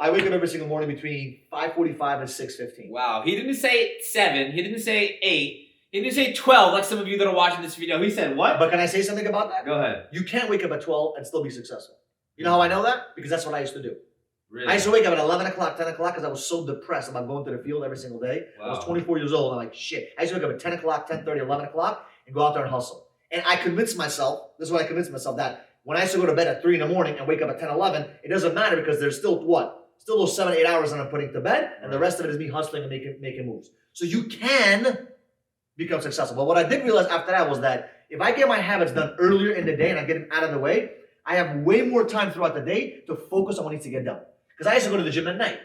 I wake up every single morning between 5:45 and 6:15. Wow. He didn't say 7. He didn't say 8. He didn't say 12 like some of you that are watching this video. He said what? But can I say something about that? Go ahead. You can't wake up at 12 and still be successful. You know how I know that? Because that's what I used to do. Really? I used to wake up at 11 o'clock, 10 o'clock because I was so depressed about going to the field every single day. Wow. I was 24 years old. I'm like, shit. I used to wake up at 10 o'clock, 10:30, 11 o'clock and go out there and hustle. And I convinced myself, this is what I convinced myself, that when I used to go to bed at 3 in the morning and wake up at 10, 11, it doesn't matter because there's still what? Still those 7, 8 hours that I'm putting to bed, and the rest of it is me hustling and making moves. So you can become successful. But what I did realize after that was that if I get my habits done earlier in the day and I get them out of the way, I have way more time throughout the day to focus on what needs to get done. Because I used to go to the gym at night.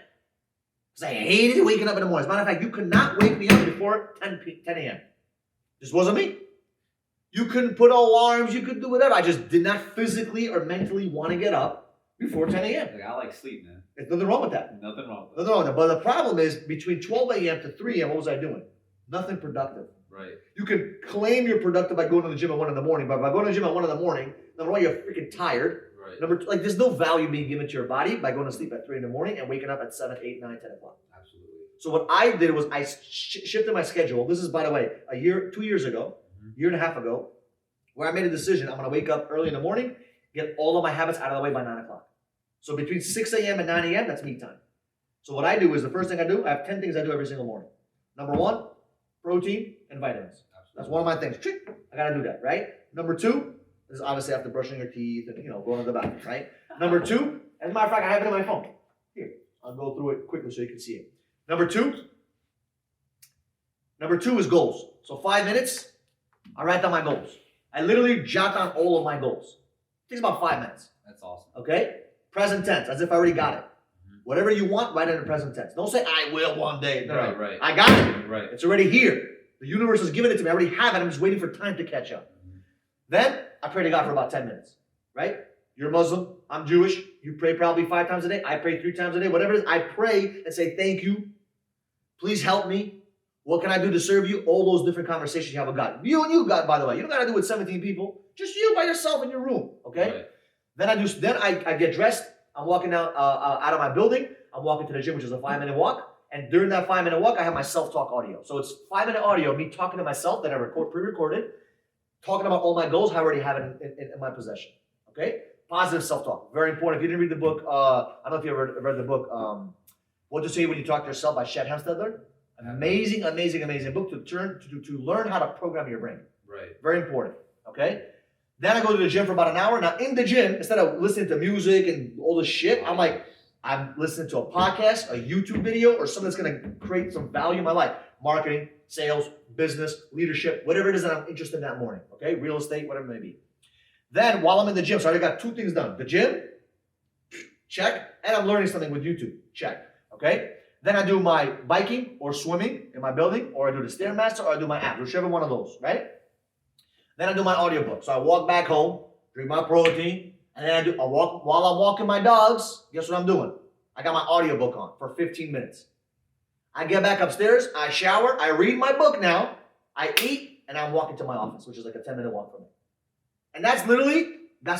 Because I hated waking up in the morning. As a matter of fact, you could not wake me up before 10 a.m. This wasn't me. You couldn't put alarms. You could do whatever. I just did not physically or mentally want to get up before 10 a.m. I like sleep, man. There's nothing wrong with that. Nothing wrong with that. Nothing wrong with that. But the problem is between 12 a.m. to 3 a.m., what was I doing? Nothing productive. Right. You can claim you're productive by going to the gym at 1 in the morning, but by going to the gym at 1 in the morning, number one, you're freaking tired. Right. Number two, like there's no value being given to your body by going to sleep at 3 in the morning and waking up at 7, 8, 9, 10 o'clock. Absolutely. So what I did was I shifted my schedule. This is, by the way, 2 years ago, year and a half ago, where I made a decision. I'm going to wake up early in the morning, get all of my habits out of the way by 9 o'clock. So between 6 a.m. and 9 a.m., that's me time. So what I do is the first thing I do, I have 10 things I do every single morning. Number one, protein and vitamins. That's one of my things. I got to do that, right? Number two, this is obviously after brushing your teeth and, going to the bathroom, right? Number two, as a matter of fact, I have it on my phone. Here, I'll go through it quickly so you can see it. Number two is goals. So 5 minutes, I write down my goals. I literally jot down all of my goals. It takes about 5 minutes. That's awesome. Okay? Present tense, as if I already got it. Whatever you want, write it in the present tense. Don't say, I will one day. No, right. I got it. Right. It's already here. The universe has given it to me. I already have it. I'm just waiting for time to catch up. Then, I pray to God for about 10 minutes. Right? You're Muslim. I'm Jewish. You pray probably 5 times a day. I pray 3 times a day. Whatever it is, I pray and say, thank you. Please help me. What can I do to serve you? All those different conversations you have with God. You and you, God, by the way. You don't got to do it with 17 people. Just you by yourself in your room. Okay? Right. Then I get dressed. I'm walking out of my building. I'm walking to the gym, which is a 5-minute walk. And during that 5-minute walk, I have my self-talk audio. So it's 5-minute audio, me talking to myself that I pre-recorded, talking about all my goals. I already have it in my possession. Okay? Positive self-talk. Very important. If you didn't read the book, I don't know if you ever read the book, What to Say When You Talk to Yourself by Chet Hemstedler. Amazing book to learn how to program your brain. Right. Very important. Okay? Then I go to the gym for about an hour. Now, in the gym, instead of listening to music and all this shit, I'm listening to a podcast, a YouTube video, or something that's going to create some value in my life. Marketing, sales, business, leadership, whatever it is that I'm interested in that morning. Okay? Real estate, whatever it may be. Then, while I'm in the gym, so I already got 2 things done. The gym, check. And I'm learning something with YouTube, check. Okay? Then I do my biking or swimming in my building, or I do the Stairmaster, or I do my abs, whichever one of those, right? Then I do my audiobook. So I walk back home, drink my protein, and then while I'm walking my dogs, guess what I'm doing? I got my audiobook on for 15 minutes. I get back upstairs, I shower, I read my book now, I eat, and I'm walking to my office, which is like a 10-minute walk for me. And that's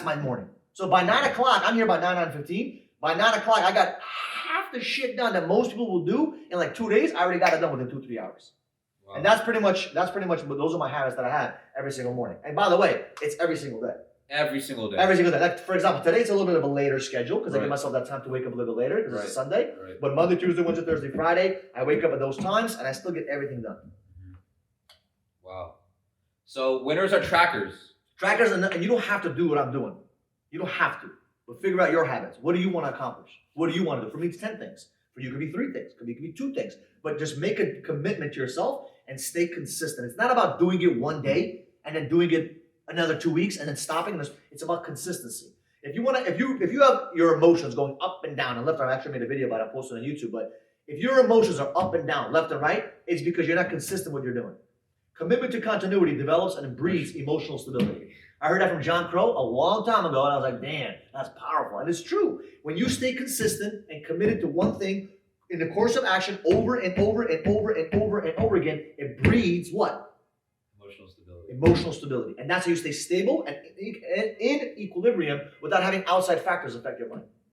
my morning. So by 9 o'clock, I'm here by 9:15. By 9 o'clock, I got half the shit done that most people will do in like 2 days. I already got it done within 2-3 hours. Wow. And that's pretty much, those are my habits that I have every single morning. And by the way, it's every single day. Every single day. Every single day. Like, for example, today it's a little bit of a later schedule because I give myself that time to wake up a little bit later because it's a Sunday. Right. But Monday, Tuesday, Wednesday, Thursday, Friday, I wake up at those times and I still get everything done. Wow. So winners are trackers. Trackers, and you don't have to do what I'm doing. You don't have to. But figure out your habits. What do you want to accomplish? What do you want to do? For me, it's 10 things. For you, it could be 3 things. It could be 2 things. But just make a commitment to yourself and stay consistent. It's not about doing it one day and then doing it another 2 weeks and then stopping. It's about consistency. If you have your emotions going up and down and left and right, I actually made a video about it, I posted on YouTube, but if your emotions are up and down, left and right, it's because you're not consistent with what you're doing. Commitment to continuity develops and breeds emotional stability. I heard that from John Crow a long time ago, and I was like, damn, that's powerful. And it's true. When you stay consistent and committed to one thing in the course of action over and over and over and over and over again, it breeds what? Emotional stability. Emotional stability. And that's how you stay stable and in equilibrium without having outside factors affect your mind.